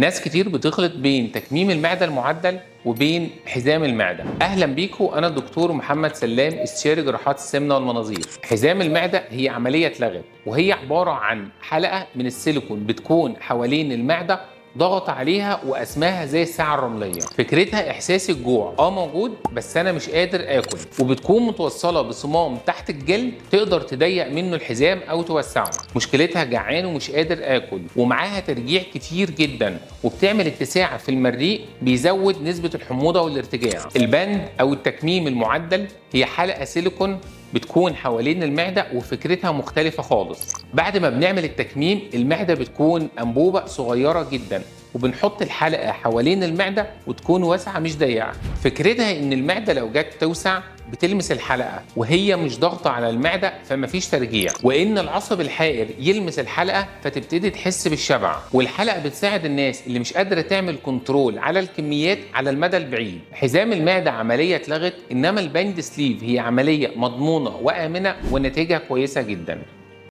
ناس كتير بتخلط بين تكميم المعدة المعدل وبين حزام المعدة. أهلا بيكم، أنا الدكتور محمد سلام، استشاري جراحات السمنة والمناظير. حزام المعدة هي عملية اتلغت، وهي عبارة عن حلقة من السيليكون بتكون حوالين المعدة ضغط عليها واسمها زي الساعه الرمليه. فكرتها احساس الجوع موجود بس انا مش قادر اكل، وبتكون متوصله بصمام تحت الجلد تقدر تضيق منه الحزام او توسعه. مشكلتها جعان ومش قادر اكل، ومعاها ترجيع كتير جدا، وبتعمل اتساع في المريء بيزود نسبه الحموضه والارتجاع. البند او التكميم المعدل هي حلقه سيليكون بتكون حوالين المعدة، وفكرتها مختلفة خالص. بعد ما بنعمل التكميم المعدة بتكون أنبوبة صغيرة جدا، وبنحط الحلقة حوالين المعدة وتكون واسعة مش ضيقة. فكرتها إن المعدة لو جت توسع بتلمس الحلقة وهي مش ضاغطة على المعدة، فمفيش ترجيع، وإن العصب الحائر يلمس الحلقة فتبتدي تحس بالشبع. والحلقة بتساعد الناس اللي مش قادرة تعمل كنترول على الكميات على المدى البعيد. حزام المعدة عملية اتلغت، إنما الباند سليف هي عملية مضمونة وآمنة ونتيجة كويسة جدا.